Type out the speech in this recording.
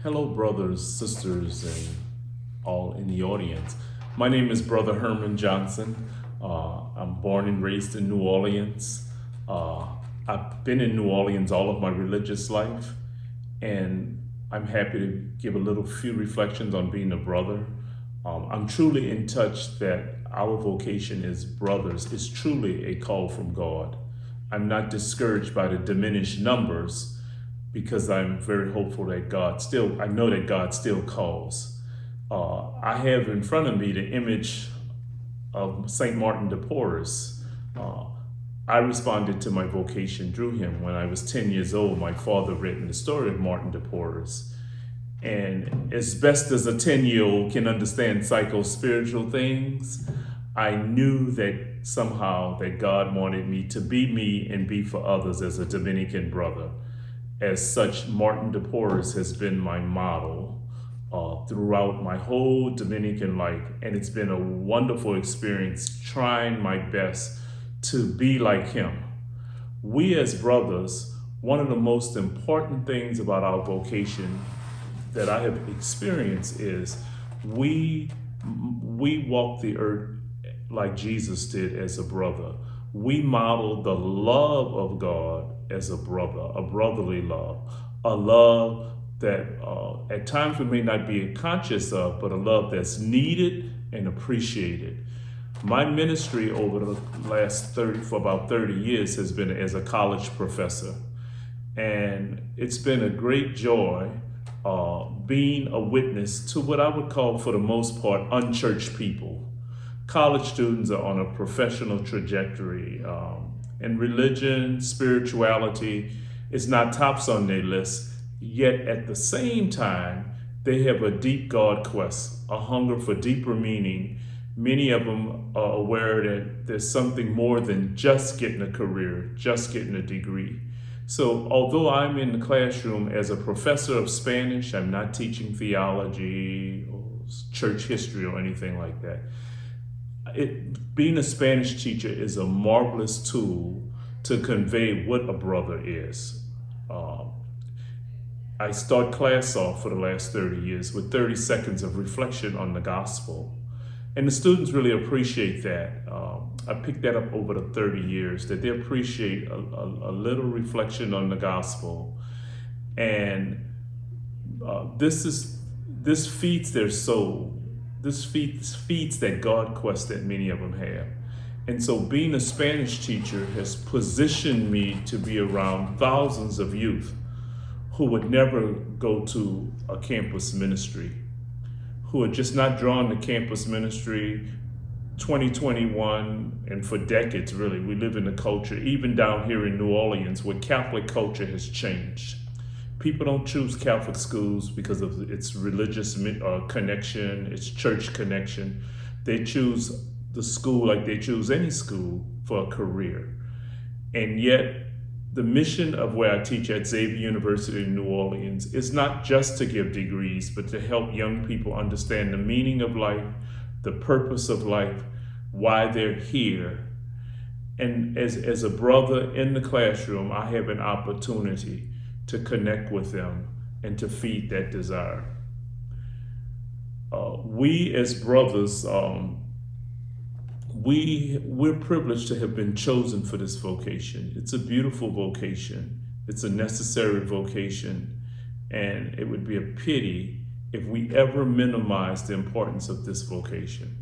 Hello, brothers, sisters, and all in the audience. My name is Brother Herman Johnson. I'm born and raised in New Orleans. Uh, I've been in New Orleans all of my religious life, and I'm happy to give a little few reflections on being a brother. I'm truly in touch that our vocation as brothers is truly a call from God. I'm not discouraged by the diminished numbers because I'm very hopeful that I know that God still calls. I have in front of me the image of St. Martin de Porres. Uh, I responded to my vocation through him. When I was 10 years old, my father written the story of Martin de Porres. And as best as a 10-year-old can understand psycho-spiritual things, I knew that somehow that God wanted me to be me and be for others as a Dominican brother. As such, Martin de Porres has been my model throughout my whole Dominican life, and it's been a wonderful experience trying my best to be like him. We as brothers, one of the most important things about our vocation that I have experienced is we we walk the earth like Jesus did as a brother. We model the love of God as a brother, a brotherly love, a love that at times we may not be conscious of, but a love that's needed and appreciated. My ministry over the last 30, for about 30 years, has been as a college professor. And it's been a great joy being a witness to what I would call, for the most part, unchurched people. College students are on a professional trajectory, and religion, spirituality is not tops on their list. Yet at the same time, they have a deep God quest, a hunger for deeper meaning. Many of them are aware that there's something more than just getting a career, just getting a degree. So, although I'm in the classroom as a professor of Spanish, I'm not teaching theology or church history or anything like that. Being a Spanish teacher is a marvelous tool to convey what a brother is. Um, I start class off for the last 30 years with 30 seconds of reflection on the gospel. And the students really appreciate that. I picked that up over the 30 years, that they appreciate a little reflection on the gospel. And this feeds their soul. This feeds that God quest that many of them have. And so being a Spanish teacher has positioned me to be around thousands of youth who would never go to a campus ministry, who are just not drawn to campus ministry. 2021, and for decades really, we live in a culture, even down here in New Orleans, where Catholic culture has changed. People don't choose Catholic schools because of its religious connection, its church connection. They choose the school like they choose any school for a career. And yet, the mission of where I teach at Xavier University in New Orleans is not just to give degrees, but to help young people understand the meaning of life, the purpose of life, why they're here. And as a brother in the classroom, I have an opportunity to connect with them and to feed that desire. We as brothers, we're privileged to have been chosen for this vocation. It's a beautiful vocation. It's a necessary vocation. And it would be a pity if we ever minimize the importance of this vocation.